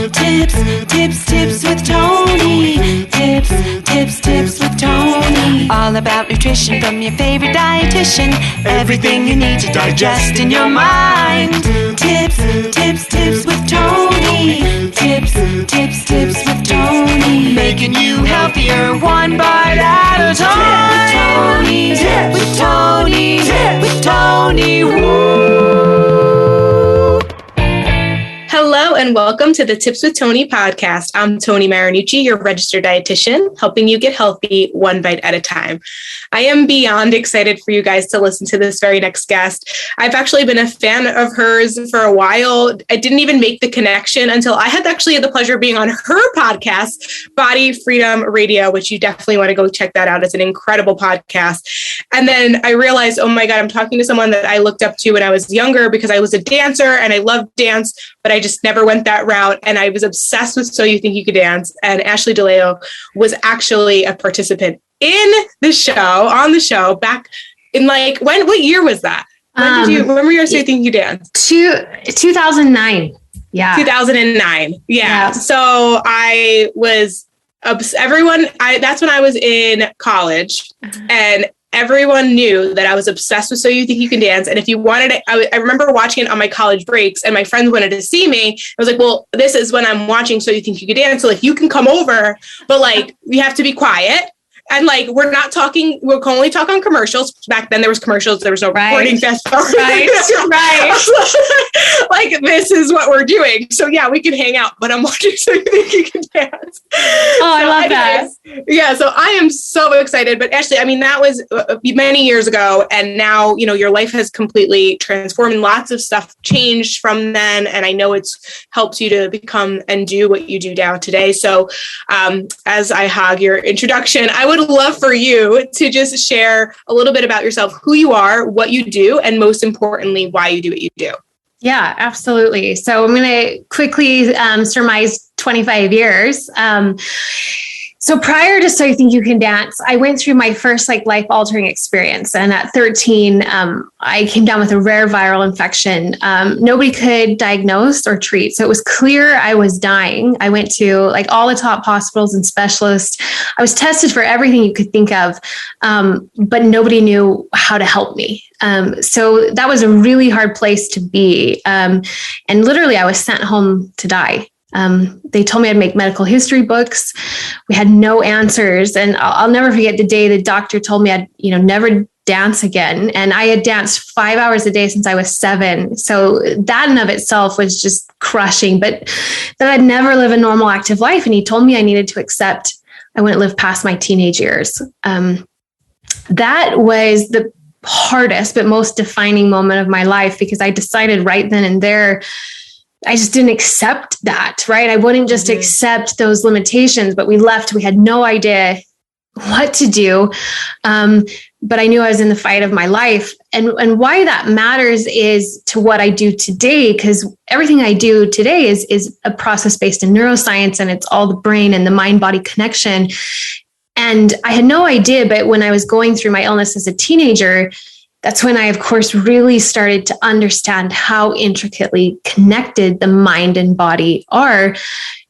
Tips with Tony. Tips with Tony. All about nutrition from your favorite dietitian. Everything you need to digest in your mind. Tips with Tony. Tips with Tony. Making you healthier one bite at a time. With Tony. Woo. Hello and welcome to the Tips with Tony podcast. I'm Tony Marinucci, your registered dietitian, helping you get healthy one bite at a time. I am beyond excited for you guys to listen to this very next guest. I've actually been a fan of hers for a while. I didn't even make the connection until I had actually had the pleasure of being on her podcast, Body Freedom Radio, which you definitely want to go check that out. It's an incredible podcast. And then I realized, oh my God, I'm talking to someone that I looked up to when I was younger because I was a dancer and I loved dance, but I just never went that route. And I was obsessed with So You Think You Could Dance. And Ashleigh Dilello was actually a participant on the show back in what year was that? When were you So You Think You Could Dance? 2009. Yeah. 2009. Yeah. So I was, that's when I was in college and everyone knew that I was obsessed with So You Think You Can Dance. And if you wanted it, I remember watching it on my college breaks and my friends wanted to see me. I was like, well, this is when I'm watching So You Think You Could Dance. So you can come over, but you have to be quiet. And we're not talking, we'll only talk on commercials. Back then there was commercials, there was no recording. Right. This is what we're doing. So yeah, we can hang out, but I'm watching So You Think You Can Dance. Oh, I love that. Yeah. So I am so excited, but Ashleigh, that was many years ago. And now, your life has completely transformed and lots of stuff changed from then. And I know it's helped you to become and do what you do now today. So as I hog your introduction, I would love for you to just share a little bit about yourself, who you are, what you do, and most importantly, why you do what you do. Yeah, absolutely. So I'm going to quickly surmise 25 years. So prior to So You Think You Can Dance, I went through my first life-altering experience. And at 13, I came down with a rare viral infection. Nobody could diagnose or treat. So it was clear I was dying. I went to all the top hospitals and specialists. I was tested for everything you could think of, but nobody knew how to help me. So that was a really hard place to be. And literally I was sent home to die. They told me I'd make medical history books. We had no answers. And I'll never forget the day the doctor told me I'd, never dance again. And I had danced 5 hours a day since I was 7. So that in of itself was just crushing, but that I'd never live a normal active life. And he told me I needed to accept I wouldn't live past my teenage years. That was the hardest, but most defining moment of my life because I decided right then and there, I just didn't accept that, right? I wouldn't just accept those limitations, but we had no idea what to do. But I knew I was in the fight of my life. And why that matters is to what I do today, because everything I do today is a process based in neuroscience, and it's all the brain and the mind-body connection. And I had no idea, but when I was going through my illness as a teenager, that's when I, of course, really started to understand how intricately connected the mind and body are,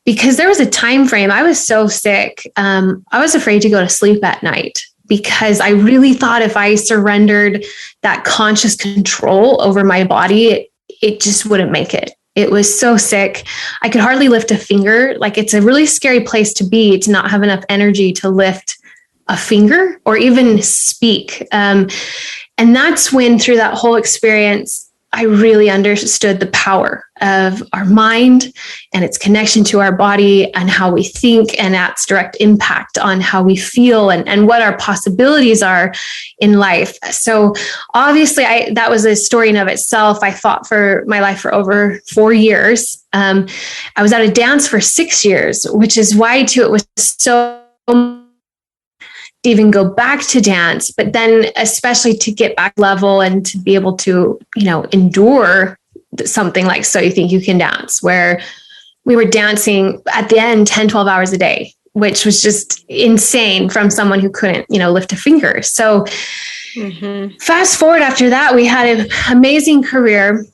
because there was a time frame. I was so sick. I was afraid to go to sleep at night because I really thought if I surrendered that conscious control over my body, it just wouldn't make it. It was so sick. I could hardly lift a finger. It's a really scary place to be, to not have enough energy to lift a finger or even speak. And that's when, through that whole experience, I really understood the power of our mind and its connection to our body and how we think, and that's direct impact on how we feel and what our possibilities are in life. So obviously that was a story in of itself. I fought for my life for over 4 years. I was out of dance for 6 years, which is why too, it was so to even go back to dance, but then especially to get back level and to be able to, endure something like So You Think You Can Dance, where we were dancing at the end 10, 12 hours a day, which was just insane from someone who couldn't, lift a finger. So fast forward after that, we had an amazing career.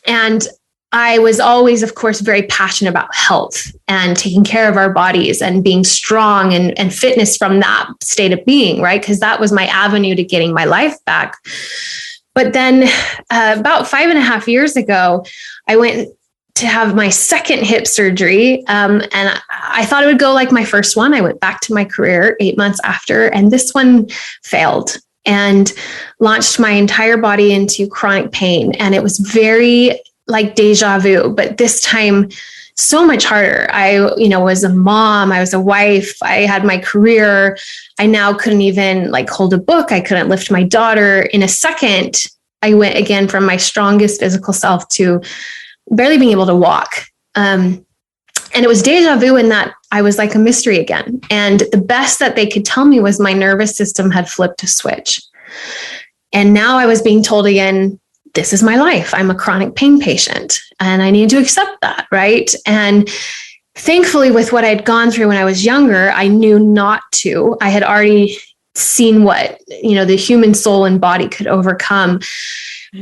And I was always, of course, very passionate about health and taking care of our bodies and being strong and fitness from that state of being, right? Because that was my avenue to getting my life back. But then about 5.5 years ago, I went to have my second hip surgery. And I thought it would go like my first one. I went back to my career 8 months after, and this one failed and launched my entire body into chronic pain. And it was very like deja vu, but this time so much harder. I, was a mom, I was a wife, I had my career. I now couldn't even like hold a book. I couldn't lift my daughter. In a second, I went again from my strongest physical self to barely being able to walk. And it was deja vu in that I was like a mystery again. And the best that they could tell me was my nervous system had flipped a switch. And now I was being told again, this is my life. I'm a chronic pain patient and I need to accept that, right? And thankfully, with what I'd gone through when I was younger, I knew not to. I had already seen what, the human soul and body could overcome.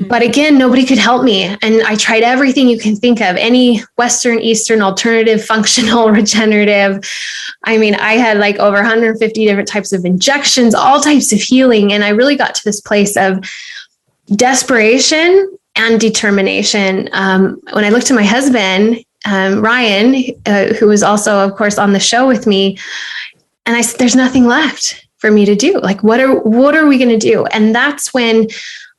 But again, nobody could help me. And I tried everything you can think of, any Western, Eastern, alternative, functional, regenerative. I mean, I had like over 150 different types of injections, all types of healing. And I really got to this place of desperation and determination. When I looked at my husband, Ryan, who was also, of course, on the show with me, and I said, there's nothing left for me to do. Like, what are we going to do? And that's when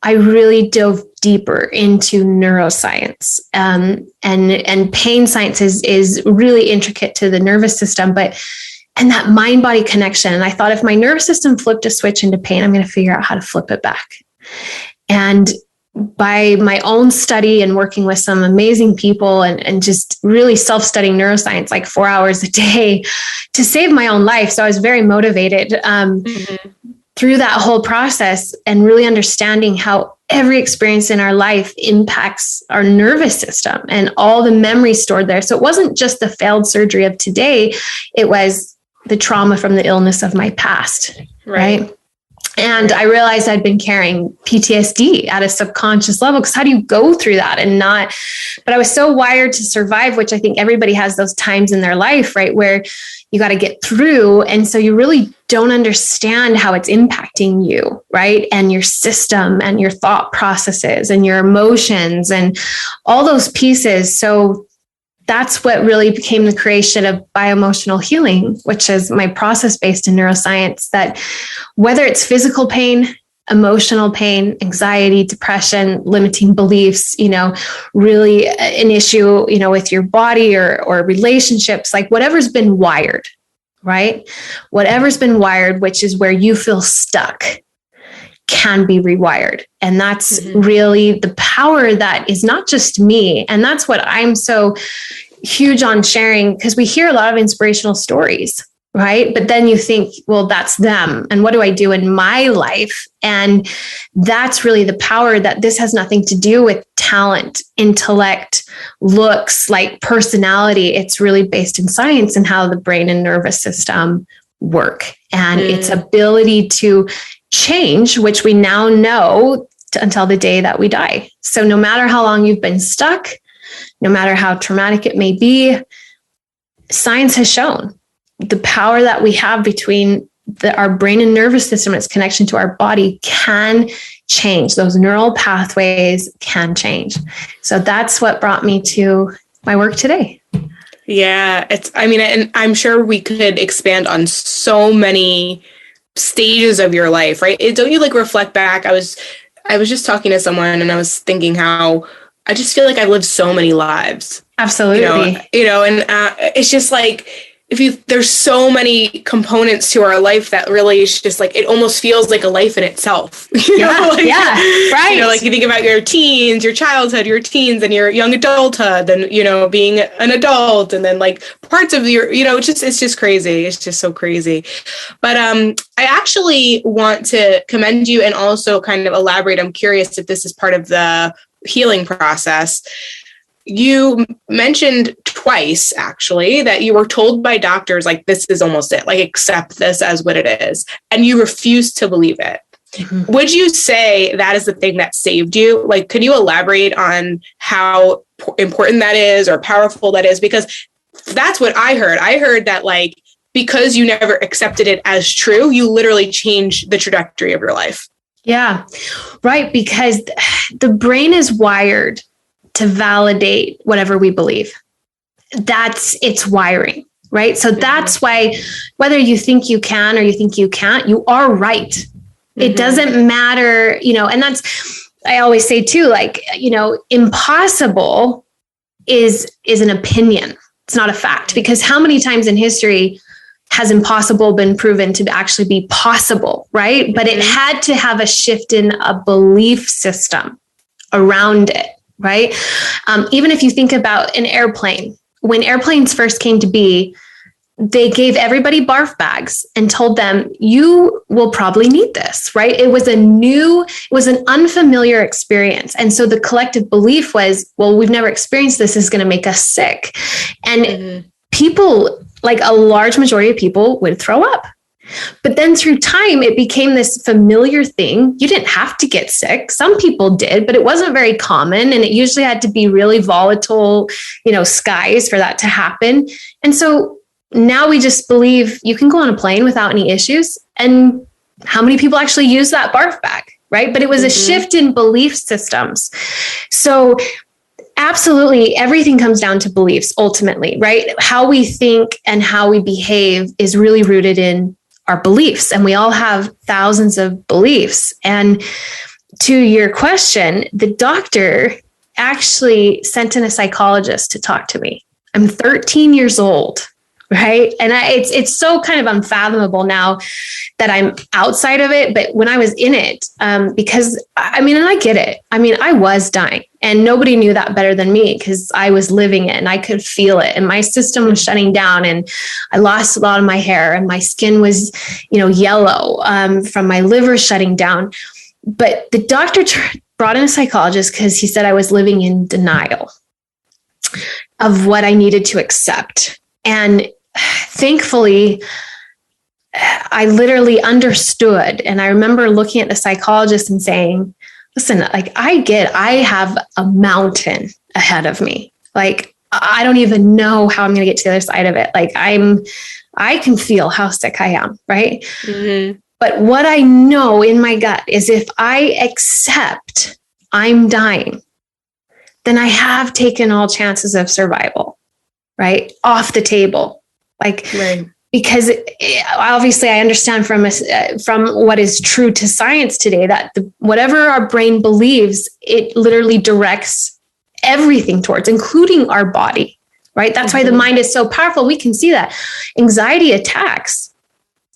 I really dove deeper into neuroscience. And pain science is really intricate to the nervous system, and that mind-body connection. And I thought, if my nervous system flipped a switch into pain, I'm going to figure out how to flip it back. And by my own study and working with some amazing people and just really self-studying neuroscience, like 4 hours a day to save my own life. So I was very motivated through that whole process and really understanding how every experience in our life impacts our nervous system and all the memories stored there. So it wasn't just the failed surgery of today. It was the trauma from the illness of my past. Right. And I realized I'd been carrying PTSD at a subconscious level, because how do you go through that and not, but I was so wired to survive, which I think everybody has those times in their life, right, where you got to get through. And so you really don't understand how it's impacting you, right? And your system and your thought processes and your emotions and all those pieces. So that's what really became the creation of bioemotional healing, which is my process based in neuroscience, that whether it's physical pain, emotional pain, anxiety, depression, limiting beliefs, really an issue, with your body or relationships, like whatever's been wired, right? Whatever's been wired, which is where you feel stuck, can be rewired. And that's really the power that is not just me. And that's what I'm so huge on sharing, because we hear a lot of inspirational stories, right? But then you think, well, that's them. And what do I do in my life? And that's really the power, that this has nothing to do with talent, intellect, looks, like personality. It's really based in science and how the brain and nervous system work and its ability to change, which we now know until the day that we die. So no matter how long you've been stuck, no matter how traumatic it may be, science has shown the power that we have between our brain and nervous system, its connection to our body, can change. Those neural pathways can change. So that's what brought me to my work today. Yeah, and I'm sure we could expand on so many stages of your life, right? Don't you reflect back? I was just talking to someone and I was thinking how I just feel like I've lived so many lives. Absolutely. And it's just like, there's so many components to our life that really is just like, it almost feels like a life in itself. Right. You think about your teens, your childhood, your teens, and your young adulthood, and, being an adult, and then parts of your, it's just crazy. It's just so crazy. But I actually want to commend you and also kind of elaborate. I'm curious if this is part of the healing process. You mentioned twice, actually, that you were told by doctors, this is almost it, accept this as what it is. And you refused to believe it. Mm-hmm. Would you say that is the thing that saved you? Can you elaborate on how important that is or powerful that is, because that's what I heard. I heard that like, because you never accepted it as true, you literally change the trajectory of your life. Yeah, right. Because the brain is wired to validate whatever we believe. That's its wiring, right? So that's why whether you think you can or you think you can't, you are right. It doesn't matter, and that's, I always say too, like, impossible is an opinion. It's not a fact, because how many times in history has impossible been proven to actually be possible, right? But it had to have a shift in a belief system around it, right? Even if you think about an airplane, when airplanes first came to be, they gave everybody barf bags and told them, you will probably need this, right? It was an unfamiliar experience. And so the collective belief was, well, we've never experienced this, is going to make us sick. And people, like a large majority of people, would throw up. But then through time, it became this familiar thing. You didn't have to get sick. Some people did, but it wasn't very common. And it usually had to be really volatile, skies for that to happen. And so now we just believe you can go on a plane without any issues. And how many people actually use that barf bag, right? But it was a shift in belief systems. So absolutely, everything comes down to beliefs ultimately, right? How we think and how we behave is really rooted in our beliefs. And we all have thousands of beliefs. And to your question, the doctor actually sent in a psychologist to talk to me. I'm 13 years old. Right. And it's so kind of unfathomable now that I'm outside of it. But when I was in it, because and I get it. I was dying and nobody knew that better than me because I was living it and I could feel it and my system was shutting down and I lost a lot of my hair and my skin was, yellow from my liver shutting down. But the doctor brought in a psychologist because he said I was living in denial of what I needed to accept. And thankfully, I literally understood. And I remember looking at the psychologist and saying, listen, like I have a mountain ahead of me. Like, I don't even know how I'm going to get to the other side of it. Like I can feel how sick I am. Right. But what I know in my gut is if I accept I'm dying, then I have taken all chances of survival, right, off the table. Because obviously I understand from what is true to science today that whatever our brain believes, it literally directs everything towards, including our body, right? That's why the mind is so powerful. We can see that anxiety attacks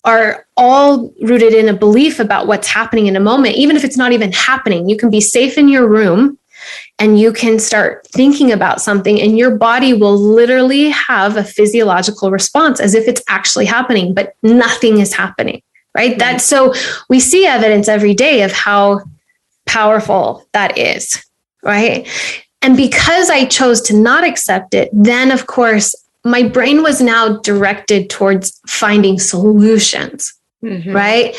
are all rooted in a belief about what's happening in a moment. Even if it's not even happening, you can be safe in your room and you can start thinking about something and your body will literally have a physiological response as if it's actually happening, but nothing is happening, right? That's so we see evidence every day of how powerful that is, right? And because I chose to not accept it, then of course, my brain was now directed towards finding solutions. Right.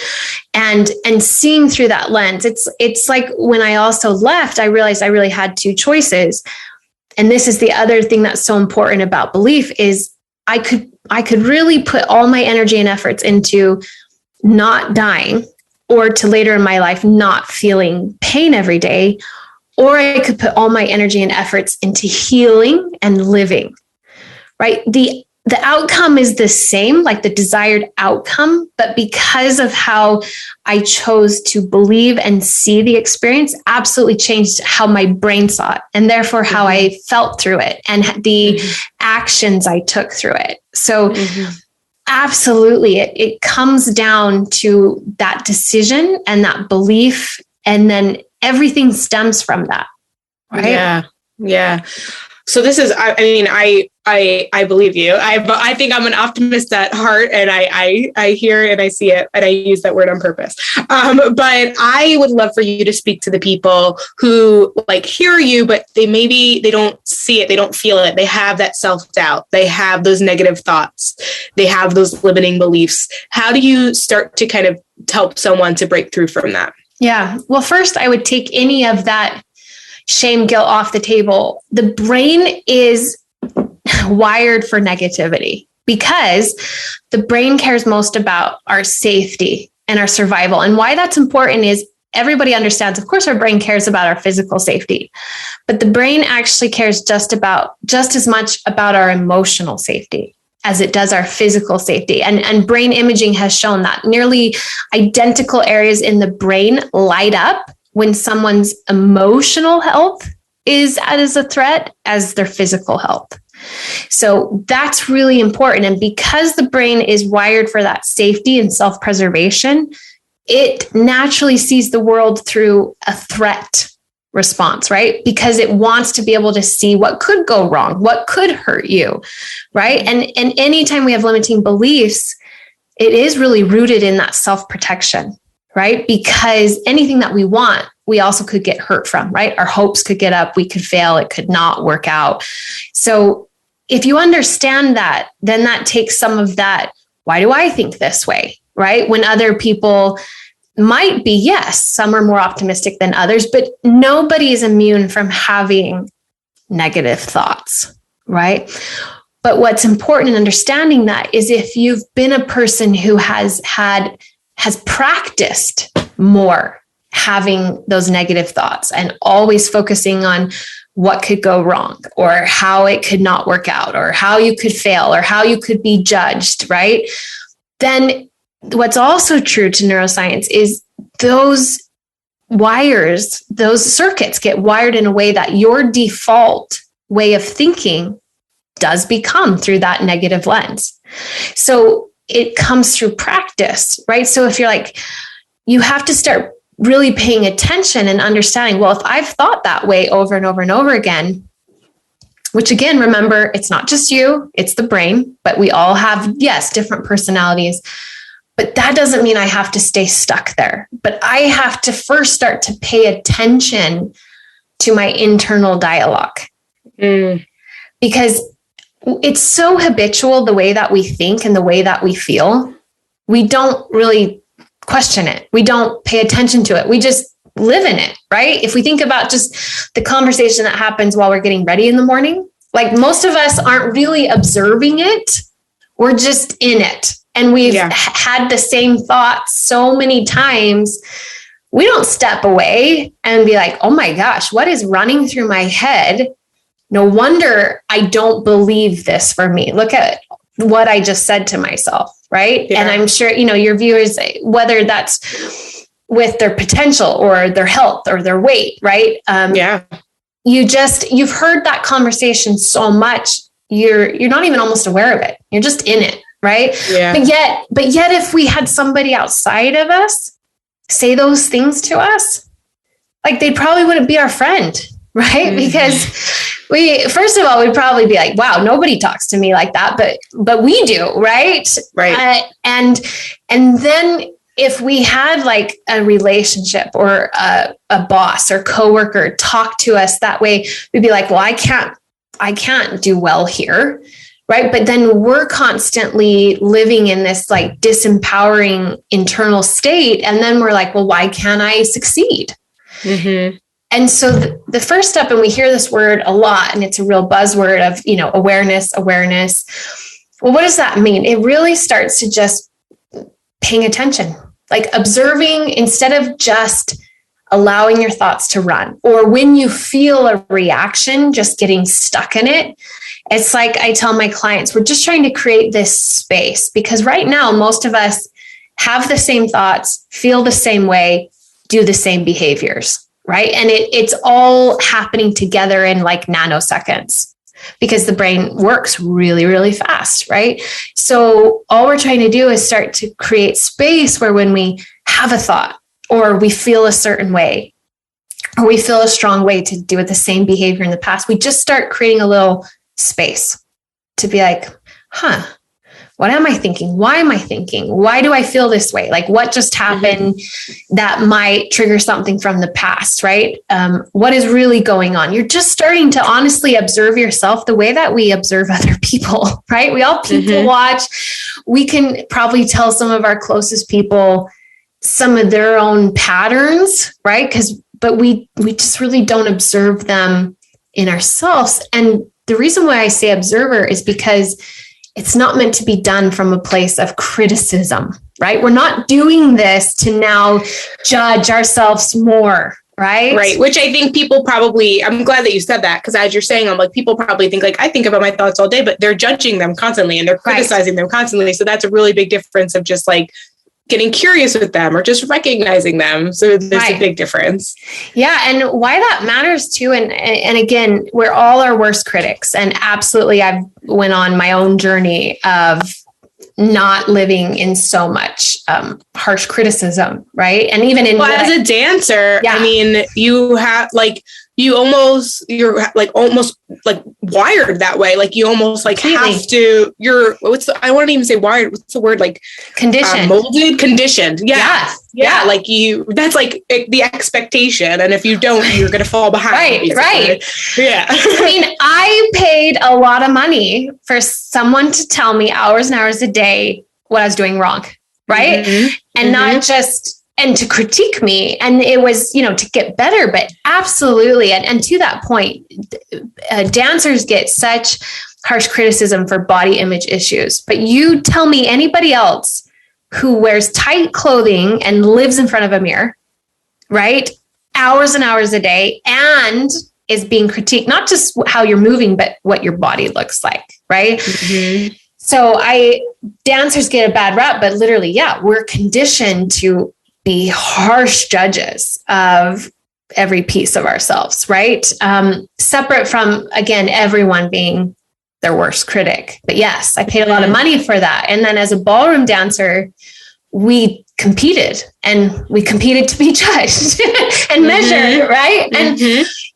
And seeing through that lens, it's like when I also left, I realized I really had two choices. And this is the other thing that's so important about belief is I could really put all my energy and efforts into not dying or to later in my life, not feeling pain every day, or I could put all my energy and efforts into healing and living, right? The outcome is the same, like the desired outcome, but because of how I chose to believe and see the experience absolutely changed how my brain saw it and therefore how I felt through it and the actions I took through it. So absolutely, it comes down to that decision and that belief, and then everything stems from that, right? Yeah. So this is, I believe you. I think I'm an optimist at heart, and I hear and I see it, and I use that word on purpose. But I would love for you to speak to the people who hear you, but they don't see it. They don't feel it. They have that self-doubt. They have those negative thoughts. They have those limiting beliefs. How do you start to kind of help someone to break through from that? Yeah. Well, first I would take any of that shame, guilt off the table. The brain is wired for negativity because the brain cares most about our safety and our survival. And why that's important is everybody understands, of course, our brain cares about our physical safety, but the brain actually cares just as much about our emotional safety as it does our physical safety. And brain imaging has shown that nearly identical areas in the brain light up when someone's emotional health is as a threat as their physical health. So that's really important. And because the brain is wired for that safety and self-preservation, it naturally sees the world through a threat response, right? Because it wants to be able to see what could go wrong, what could hurt you, right? And anytime we have limiting beliefs, it is really rooted in that self-protection, right? Because anything that we want, we also could get hurt from, right? Our hopes could get up, we could fail, it could not work out. So if you understand that, then that takes some of that, why do I think this way, right? When other people might be, yes, some are more optimistic than others, but nobody is immune from having negative thoughts, right? But what's important in understanding that is if you've been a person who has practiced more having those negative thoughts and always focusing on what could go wrong or how it could not work out or how you could fail or how you could be judged, right? Then what's also true to neuroscience is those wires, those circuits get wired in a way that your default way of thinking does become through that negative lens. So it comes through practice, right? So if you're like, you have to start really paying attention and understanding, well, if I've thought that way over and over and over again, which again, remember, it's not just you, it's the brain, but we all have, yes, different personalities. But that doesn't mean I have to stay stuck there. But I have to first start to pay attention to my internal dialogue. Because it's so habitual, the way that we think and the way that we feel. We don't really question it. We don't pay attention to it. We just live in it, right? If we think about just the conversation that happens while we're getting ready in the morning, like most of us aren't really observing it. We're just in it. And we've had the same thoughts so many times. We don't step away and be like, oh my gosh, what is running through my head? No wonder I don't believe this for me. Look at what I just said to myself, right? Yeah. And I'm sure, your viewers, whether that's with their potential or their health or their weight, right? You've heard that conversation so much, you're not even almost aware of it. You're just in it. Right. Yeah. But yet, if we had somebody outside of us say those things to us, like they probably wouldn't be our friend. Right. Because first of all, we'd probably be like, wow, nobody talks to me like that. But we do. Right. Right. And then if we had like a relationship or a boss or coworker talk to us that way, we'd be like, well, I can't do well here. Right. But then we're constantly living in this like disempowering internal state. And then we're like, well, why can't I succeed? Mm-hmm. And so the first step, and we hear this word a lot, and it's a real buzzword of, awareness. Well, what does that mean? It really starts to just paying attention, like observing instead of just allowing your thoughts to run, or when you feel a reaction, just getting stuck in it. It's like I tell my clients, we're just trying to create this space because right now, most of us have the same thoughts, feel the same way, do the same behaviors, right? And it's all happening together in like nanoseconds because the brain works really, really fast, right? So all we're trying to do is start to create space where when we have a thought or we feel a certain way, or we feel a strong way to do the same behavior in the past, we just start creating a little space to be like, what am I thinking? Why am I thinking? Why do I feel this way? Like what just happened that might trigger something from the past, right? What is really going on? You're just starting to honestly observe yourself the way that we observe other people, right? We all people watch. We can probably tell some of our closest people some of their own patterns, right? Because but we just really don't observe them in ourselves. And the reason why I say observer is because it's not meant to be done from a place of criticism, right? We're not doing this to now judge ourselves more, right? Right. Which I think people probably, I'm glad that you said that, because as you're saying, I'm like, people probably think like, I think about my thoughts all day, but they're judging them constantly and they're criticizing them constantly. So that's a really big difference of just like getting curious with them or just recognizing them. So there's a big difference. Yeah. And why that matters too. And again, we're all our worst critics. And absolutely, I've went on my own journey of not living in so much harsh criticism, right? And even in as a dancer, I mean, you have like, you're almost like wired that way. Like you almost like have to, I wouldn't even say wired. What's the word? Like conditioned, molded, conditioned. Yeah. Yeah. Like that's like the expectation. And if you don't, you're going to fall behind. Right. Yeah. I mean, I paid a lot of money for someone to tell me hours and hours a day what I was doing wrong. Right. Mm-hmm. And not just, and to critique me. And it was, to get better, but absolutely. And to that point, dancers get such harsh criticism for body image issues, but you tell me anybody else who wears tight clothing and lives in front of a mirror, right? Hours and hours a day and is being critiqued, not just how you're moving, but what your body looks like. Right. Mm-hmm. So dancers get a bad rap, but literally, we're conditioned to be harsh judges of every piece of ourselves, right? Separate from, again, everyone being their worst critic. But yes, I paid a lot of money for that. And then as a ballroom dancer, we competed to be judged and measured, right? And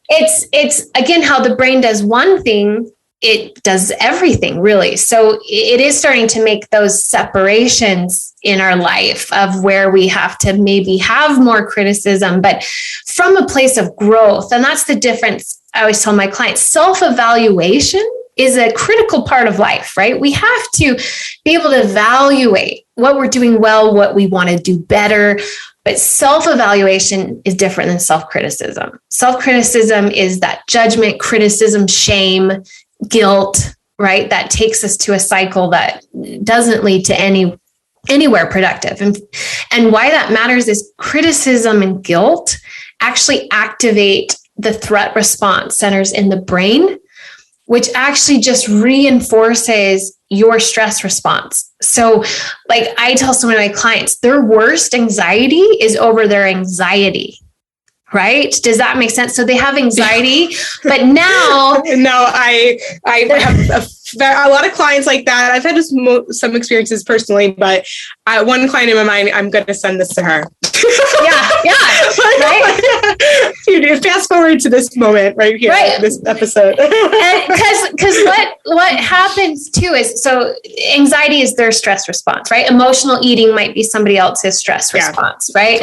it's again, how the brain does one thing, it does everything really. So it is starting to make those separations in our life of where we have to maybe have more criticism, but from a place of growth. And that's the difference. I always tell my clients, self-evaluation is a critical part of life, right? We have to be able to evaluate what we're doing well, what we want to do better. But self-evaluation is different than self-criticism. Self-criticism is that judgment, criticism, shame, guilt, right? That takes us to a cycle that doesn't lead to anywhere productive. And why that matters is criticism and guilt actually activate the threat response centers in the brain, which actually just reinforces your stress response. So like I tell some of my clients, their worst anxiety is over their anxiety. Right? Does that make sense? So they have anxiety, but now... No, I have a lot of clients like that. I've had some experiences personally, but one client in my mind, I'm going to send this to her. Yeah. Right? Fast forward to this moment right here, this episode. Because what happens too is, so anxiety is their stress response, right? Emotional eating might be somebody else's stress response, right?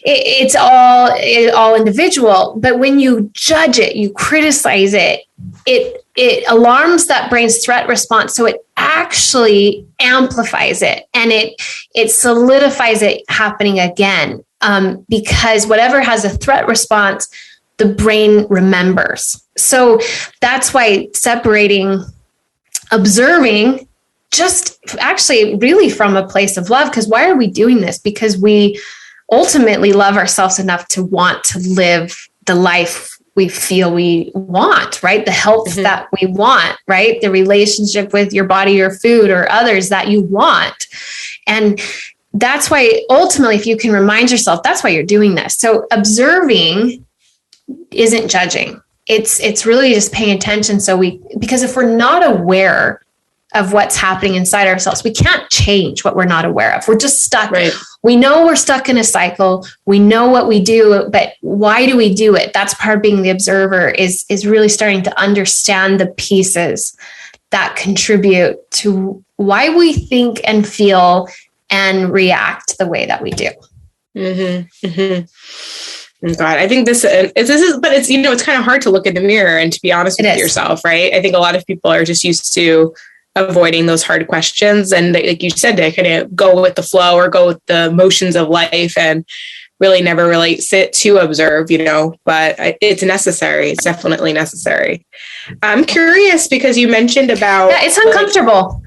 It's all individual, but when you judge it, you criticize it, it alarms that brain's threat response. So it actually amplifies it and it solidifies it happening again. Because whatever has a threat response, the brain remembers. So that's why separating, observing, just actually really from a place of love. Because why are we doing this? Because we ultimately love ourselves enough to want to live the life we feel we want, right? The health that we want, right? The relationship with your body, your food, or others that you want. And that's why ultimately, if you can remind yourself, that's why you're doing this. So observing isn't judging. It's really just paying attention. Because if we're not aware of what's happening inside ourselves, we can't change what we're not aware of. We're just stuck. Right. We know we're stuck in a cycle. We know what we do, but why do we do it? That's part of being the observer is really starting to understand the pieces that contribute to why we think and feel and react the way that we do. God, I think this is, but it's, it's kind of hard to look in the mirror and to be honest with yourself, right? I think a lot of people are just used to avoiding those hard questions. And like you said, to kind of go with the flow or go with the motions of life. And really never really sit to observe, but it's necessary. It's definitely necessary. I'm curious because you mentioned about... Yeah, it's uncomfortable.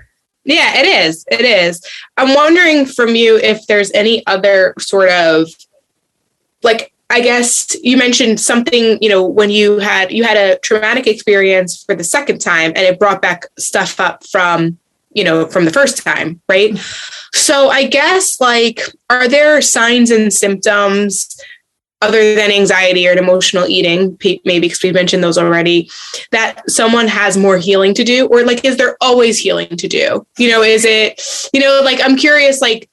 Yeah, it is. It is. I'm wondering from you if there's any other sort of, like, I guess you mentioned something, when you had a traumatic experience for the second time and it brought back stuff up from the first time, right? So I guess, like, are there signs and symptoms other than anxiety or emotional eating, maybe because we mentioned those already, that someone has more healing to do? Or, like, is there always healing to do? Is it, like, I'm curious, like,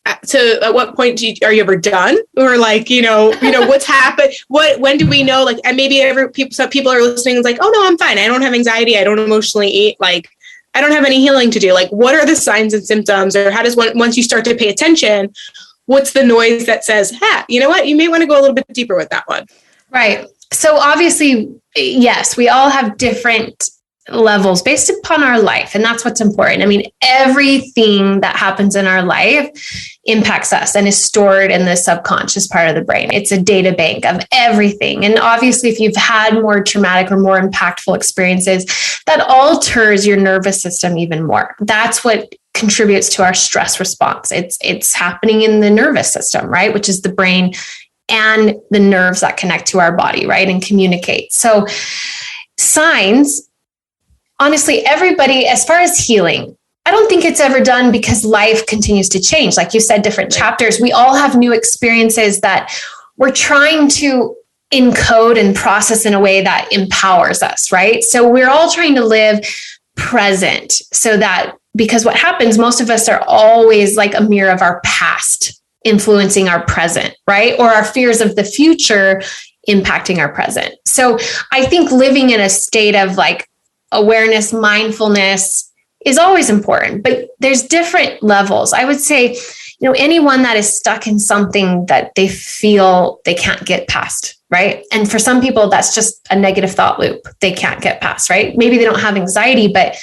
at what point are you ever done? Or, like, what's happened? When do we know? Like, and maybe some people are listening and like, oh no, I'm fine. I don't have anxiety. I don't emotionally eat. Like, I don't have any healing to do. Like, what are the signs and symptoms? Or how does once you start to pay attention, what's the noise that says, you know what? You may want to go a little bit deeper with that one. Right. So obviously, yes, we all have different levels based upon our life. And that's what's important. I mean, everything that happens in our life impacts us and is stored in the subconscious part of the brain. It's a data bank of everything. And obviously, if you've had more traumatic or more impactful experiences, that alters your nervous system even more. That's what contributes to our stress response. It's happening in the nervous system, right? Which is the brain and the nerves that connect to our body, right? And communicate. So signs, honestly, everybody, as far as healing, I don't think it's ever done because life continues to change. Like you said, different chapters, we all have new experiences that we're trying to encode and process in a way that empowers us, right? So we're all trying to live present so that, because what happens, most of us are always like a mirror of our past influencing our present, right? Or our fears of the future impacting our present. So I think living in a state of like awareness, mindfulness is always important, but there's different levels. I would say, anyone that is stuck in something that they feel they can't get past, right? And for some people, that's just a negative thought loop they can't get past, right? Maybe they don't have anxiety, but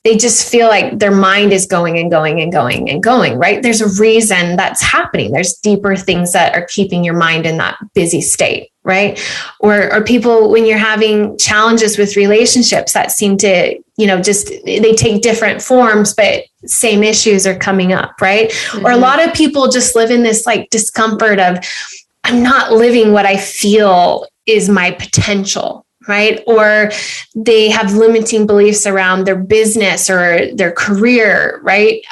they just feel like their mind is going and going and going and going, right? There's a reason that's happening. There's deeper things that are keeping your mind in that busy state, right? Or people, when you're having challenges with relationships that seem to, they take different forms, but same issues are coming up, right? Mm-hmm. Or a lot of people just live in this like discomfort of, I'm not living what I feel is my potential, right? Or they have limiting beliefs around their business or their career, right?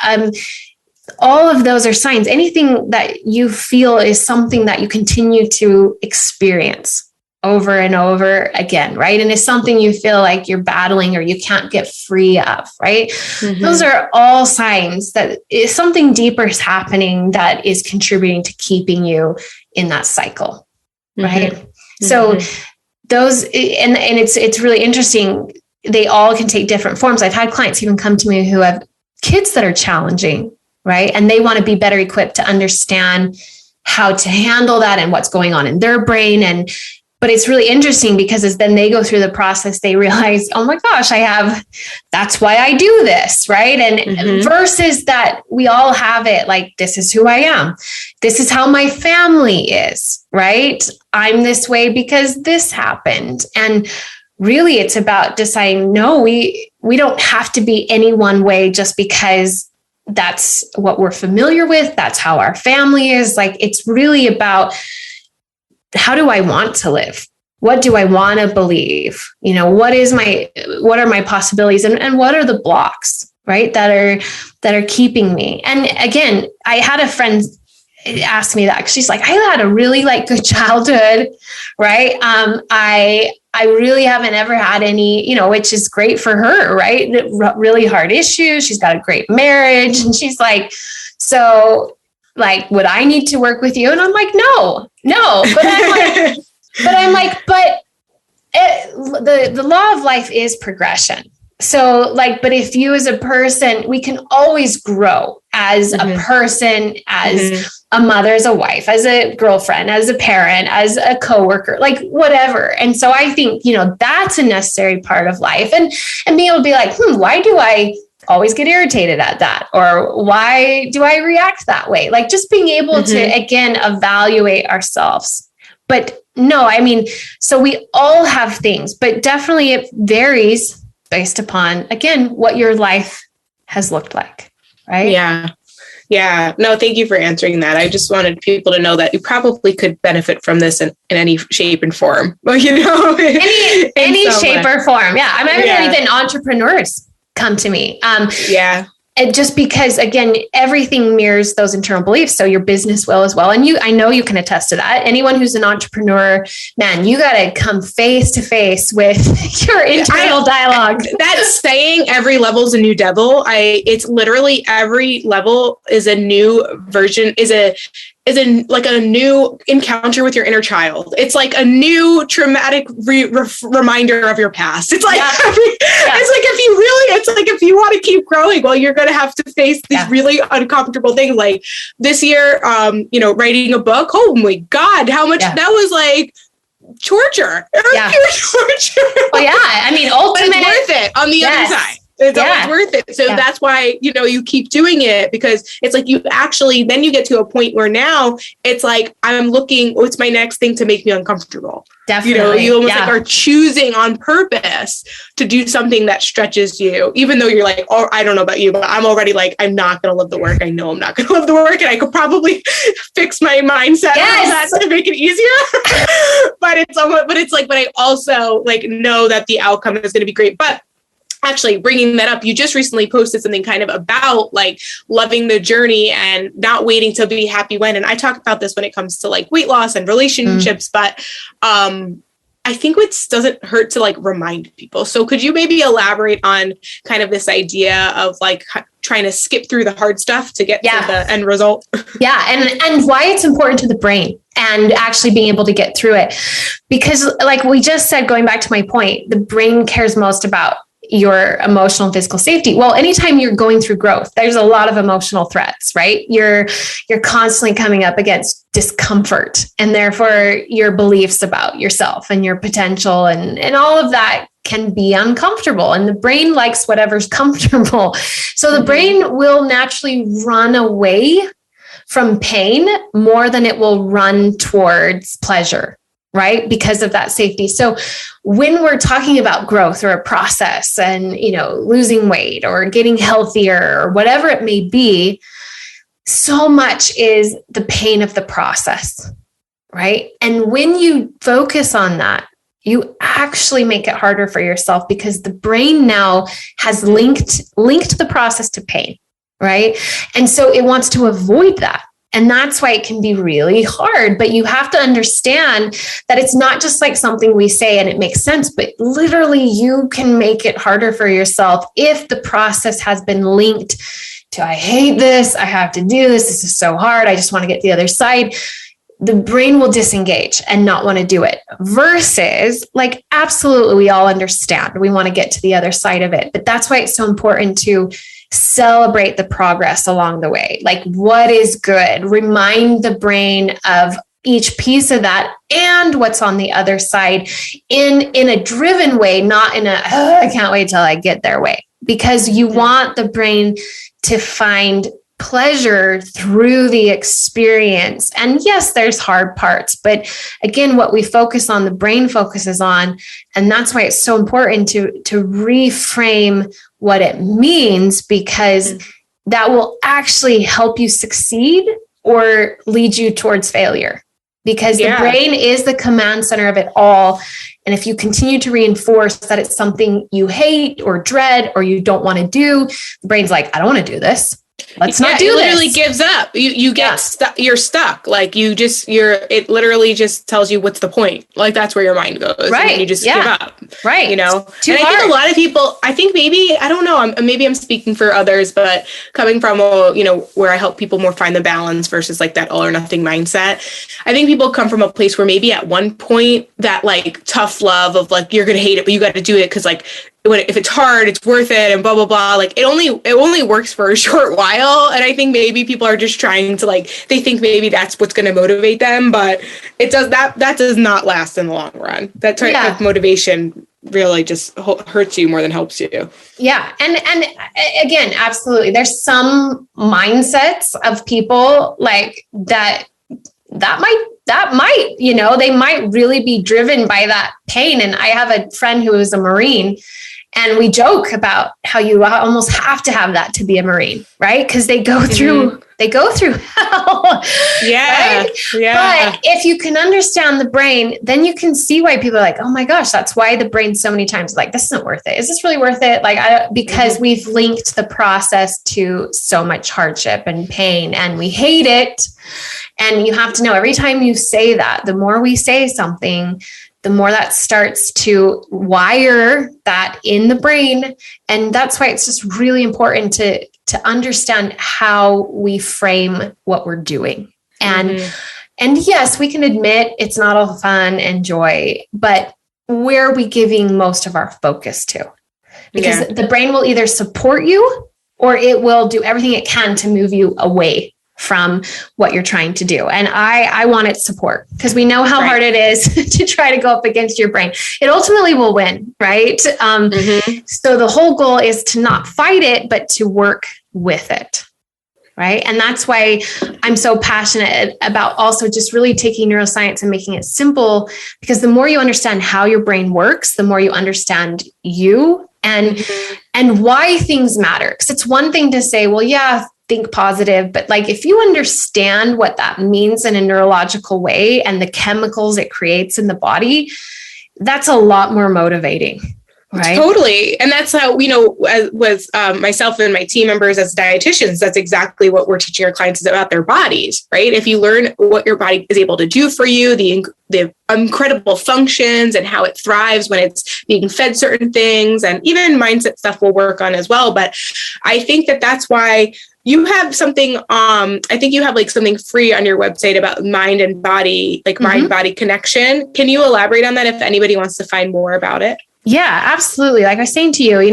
All of those are signs. Anything that you feel is something that you continue to experience over and over again, right? And it's something you feel like you're battling or you can't get free of, right? Mm-hmm. Those are all signs that something deeper is happening that is contributing to keeping you in that cycle, right? Mm-hmm. So those, and it's really interesting. They all can take different forms. I've had clients even come to me who have kids that are challenging, right? And they want to be better equipped to understand how to handle that and what's going on in their brain. But it's really interesting because as then they go through the process, they realize, oh my gosh, that's why I do this, right? And versus that we all have it like, this is who I am. This is how my family is, right? I'm this way because this happened. And really it's about deciding, no, we don't have to be any one way just because that's what we're familiar with. That's how our family is. Like, it's really about, how do I want to live? What do I want to believe? What are my possibilities and what are the blocks, right? That are keeping me. And again, I had a friend ask me that. She's like, I had a really good childhood, right? I really haven't ever had any, which is great for her, right? Really hard issues. She's got a great marriage. And she's like, so would I need to work with you? And I'm like, no. But the law of life is progression. So but if you as a person, we can always grow as a person, as a mother, as a wife, as a girlfriend, as a parent, as a coworker, whatever. And so I think, that's a necessary part of life and being able to be like, why do I always get irritated at that? Or why do I react that way? Like just being able to, again, evaluate ourselves. But no, I mean, so we all have things, but definitely it varies based upon, again, what your life has looked like, right? Yeah. Yeah. No, thank you for answering that. I just wanted people to know that you probably could benefit from this in any shape and form. Well, any shape or form. Yeah. I mean, I've had even entrepreneurs come to me. And just because, again, everything mirrors those internal beliefs. So your business will as well. And I know you can attest to that. Anyone who's an entrepreneur, man, you got to come face to face with your internal dialogue. That's saying every level is a new devil. It's literally every level is a new version, is a new encounter with your inner child. It's like a new traumatic reminder of your past. It's like, it's like if you want to keep growing, well, you're going to have to face these really uncomfortable things. Like this year, writing a book. Oh my God, how much that was like torture. Torture. Well, yeah. I mean, ultimately, but it's worth it on the other side. It's always worth it. So that's why, you keep doing it, because it's like then you get to a point where now it's like, I'm looking, what's my next thing to make me uncomfortable? Definitely. You almost are choosing on purpose to do something that stretches you, even though you're like, oh, I don't know about you, but I'm already like, I'm not going to love the work. I know I'm not going to love the work, and I could probably fix my mindset on that to make it easier. but I also like know that the outcome is going to be great. But actually, bringing that up, you just recently posted something kind of about like loving the journey and not waiting to be happy when. And I talk about this when it comes to like weight loss and relationships, but I think it doesn't hurt to like remind people. So could you maybe elaborate on kind of this idea of like trying to skip through the hard stuff to get to the end result? And why it's important to the brain and actually being able to get through it. Because like we just said, going back to my point, the brain cares most about your emotional and physical safety. Well, anytime you're going through growth, there's a lot of emotional threats, right? You're constantly coming up against discomfort, and therefore your beliefs about yourself and your potential and all of that can be uncomfortable. And the brain likes whatever's comfortable. So the brain will naturally run away from pain more than it will run towards pleasure, right? Because of that safety. So when we're talking about growth or a process and, losing weight or getting healthier or whatever it may be, so much is the pain of the process, right? And when you focus on that, you actually make it harder for yourself because the brain now has linked the process to pain, right? And so it wants to avoid that. And that's why it can be really hard. But you have to understand that it's not just like something we say and it makes sense, but literally you can make it harder for yourself if the process has been linked to, I hate this, I have to do this, this is so hard, I just want to get to the other side. The brain will disengage and not want to do it versus like, absolutely, we all understand. We want to get to the other side of it. But that's why it's so important to celebrate the progress along the way. Like what is good? Remind the brain of each piece of that and what's on the other side in a driven way, not in a, I can't wait till I get there way, because you want the brain to find pleasure through the experience. And yes, there's hard parts, but again, what we focus on, the brain focuses on, and that's why it's so important to reframe what it means, because that will actually help you succeed or lead you towards failure, because the brain is the command center of it all. And if you continue to reinforce that it's something you hate or dread or you don't want to do, the brain's like, I don't want to do this. Let's not do this. It literally gives up. You get stuck. You're stuck. Like it literally just tells you what's the point. Like that's where your mind goes. Right. And you just give up. Right. And hard. I think a lot of people, maybe, I don't know, maybe I'm speaking for others, but coming from where I help people more find the balance versus like that all or nothing mindset. I think people come from a place where maybe at one point that like tough love of like, you're going to hate it, but you got to do it. 'Cause like, if it's hard, it's worth it and blah, blah, blah. Like it only works for a short while. And I think maybe people are just trying to like, they think maybe that's what's going to motivate them, but that does not last in the long run. That type of motivation really just hurts you more than helps you. Yeah. And again, absolutely. There's some mindsets of people like that might, you know, they might really be driven by that pain. And I have a friend who is a Marine, and we joke about how you almost have to have that to be a Marine, right? Because they go through hell. Yeah. Right? Yeah. But if you can understand the brain, then you can see why people are like, oh my gosh, that's why the brain so many times like, this isn't worth it. Is this really worth it? Like, because we've linked the process to so much hardship and pain, and we hate it. And you have to know, every time you say that, the more we say something, the more that starts to wire that in the brain. And that's why it's just really important to understand how we frame what we're doing. And yes, we can admit it's not all fun and joy, but where are we giving most of our focus to? Because the brain will either support you, or it will do everything it can to move you away from what you're trying to do. And I want its support, because we know how hard it is to try to go up against your brain. It ultimately will win, right? So the whole goal is to not fight it, but to work with it, right? And that's why I'm so passionate about also just really taking neuroscience and making it simple, because the more you understand how your brain works, the more you understand you and why things matter. Because it's one thing to say, well, yeah, think positive, but like, if you understand what that means in a neurological way and the chemicals it creates in the body, that's a lot more motivating. Right. Totally. And that's how, with myself and my team members as dietitians, that's exactly what we're teaching our clients is about their bodies, right? If you learn what your body is able to do for you, the incredible functions and how it thrives when it's being fed certain things, and even mindset stuff we'll work on as well. But I think that's why you have something, I think you have like something free on your website about mind and body, like mind-body connection. Can you elaborate on that if anybody wants to find more about it? Yeah, absolutely. Like I was saying to you, when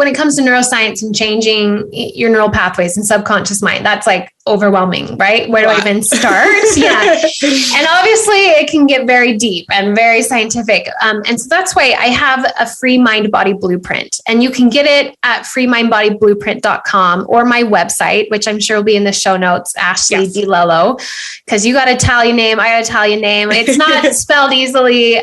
it comes to neuroscience and changing your neural pathways and subconscious mind, that's like overwhelming, right? Where do I even start? Yeah. And obviously it can get very deep and very scientific. And so that's why I have a free mind body blueprint, and you can get it at freemindbodyblueprint.com or my website, which I'm sure will be in the show notes, Ashleigh Dilello, because you got an Italian name. I got an Italian name. It's not spelled easily.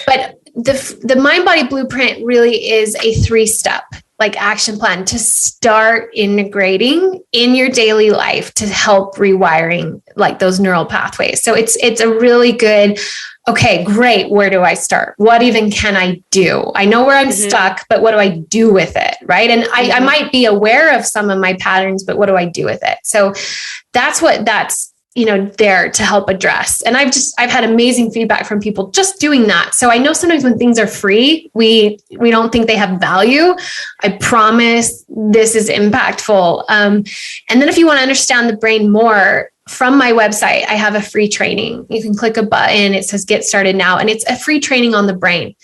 But the mind body blueprint really is a 3-step like action plan to start integrating in your daily life to help rewiring like those neural pathways. So it's a really good, okay, great. Where do I start? What even can I do? I know where I'm stuck, but what do I do with it? Right. And I might be aware of some of my patterns, but what do I do with it? So that's there to help address. And I've had amazing feedback from people just doing that. So I know sometimes when things are free, we don't think they have value. I promise this is impactful. And then if you want to understand the brain more, from my website, I have a free training. You can click a button. It says get started now. And it's a free training on the brain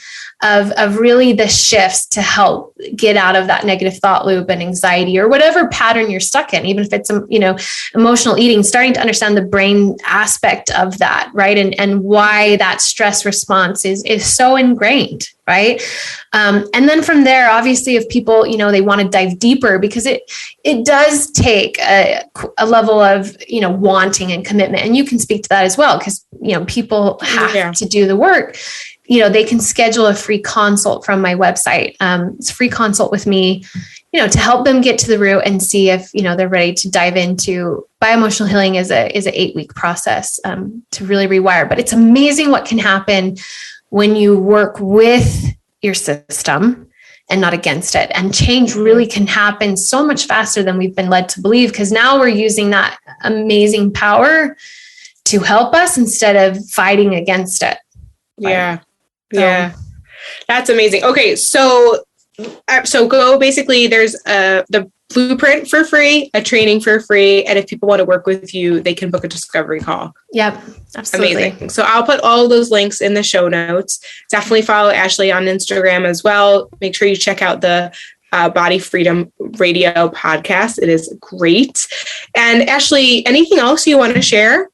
of really the shifts to help get out of that negative thought loop and anxiety or whatever pattern you're stuck in, even if it's, emotional eating, starting to understand the brain aspect of that, right? And why that stress response is so ingrained, right? And then from there, obviously, if people, they want to dive deeper, because it does take a level of, wanting and commitment. And you can speak to that as well, because, people have to do the work. They can schedule a free consult from my website. It's a free consult with me, to help them get to the root and see if, they're ready to dive into bioemotional healing is an 8-week process to really rewire. But it's amazing what can happen when you work with your system and not against it. And change really can happen so much faster than we've been led to believe, because now we're using that amazing power to help us instead of fighting against it. Yeah. Yeah. That's amazing. Okay. So go, basically there's the blueprint for free, a training for free. And if people want to work with you, they can book a discovery call. Yep. Absolutely. Amazing. So I'll put all those links in the show notes. Definitely follow Ashleigh on Instagram as well. Make sure you check out the Body Freedom Radio podcast. It is great. And Ashleigh, anything else you want to share?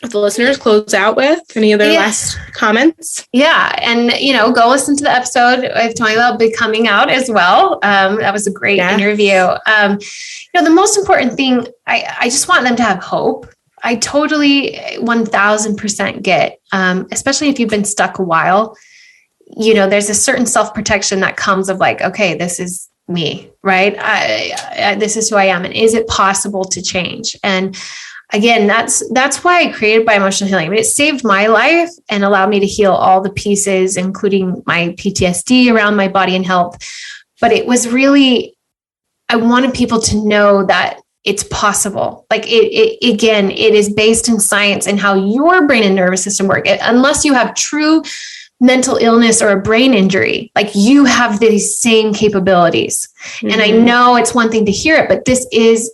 the listeners close out with? Any other last comments? Yeah. And, go listen to the episode with Tony. That'll be coming out as well. That was a great interview. The most important thing, I just want them to have hope. I totally 1000% get, especially if you've been stuck a while, there's a certain self-protection that comes of like, okay, this is me, right? This is who I am. And is it possible to change? And again, that's why I created Bioemotional Healing. I mean, it saved my life and allowed me to heal all the pieces, including my PTSD around my body and health. But it was really, I wanted people to know that it's possible. Like it is based in science and how your brain and nervous system work. Unless you have true mental illness or a brain injury, like you have these same capabilities. Mm-hmm. And I know it's one thing to hear it, but this is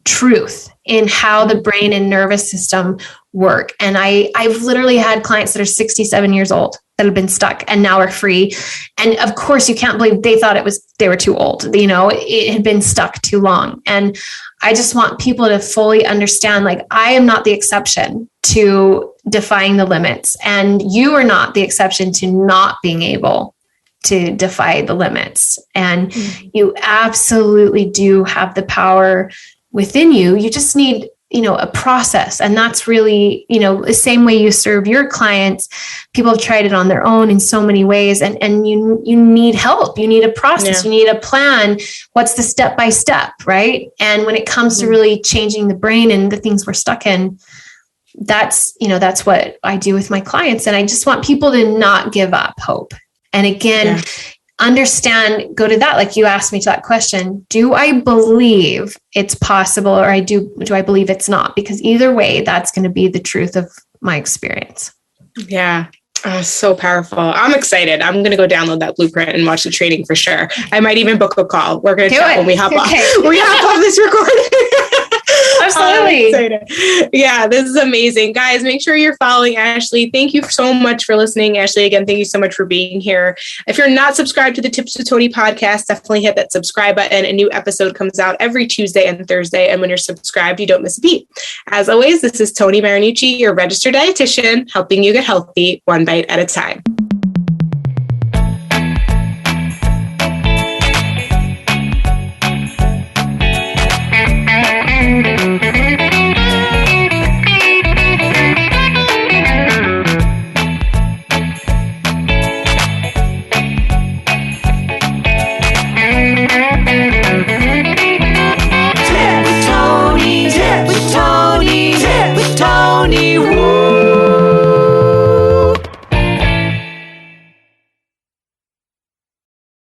truth in how the brain and nervous system work. And I've literally had clients that are 67 years old that have been stuck and now are free. And of course you can't believe they thought they were too old. It had been stuck too long. And I just want people to fully understand, like, I am not the exception to defying the limits, and you are not the exception to not being able to defy the limits. And you absolutely do have the power within you. You just need, a process. And that's really, the same way you serve your clients. People have tried it on their own in so many ways. And you need help. You need a process. You need a plan. What's the step-by-step, right? And when it comes to really changing the brain and the things we're stuck in, that's what I do with my clients. And I just want people to not give up hope. And again, understand, go to that. Like you asked me to that question, do I believe it's possible or do I believe it's not? Because either way, that's going to be the truth of my experience. Yeah. Oh, so powerful. I'm excited. I'm going to go download that blueprint and watch the training for sure. I might even book a call. We're going to chat when we hop off. We hop off this recording. Absolutely. Yeah, this is amazing. Guys, make sure you're following Ashleigh. Thank you so much for listening. Ashleigh, again, thank you so much for being here. If you're not subscribed to the Tips with Tony podcast, definitely hit that subscribe button. A new episode comes out every Tuesday and Thursday. And when you're subscribed, you don't miss a beat. As always, this is Tony Marinucci, your registered dietitian, helping you get healthy one bite at a time.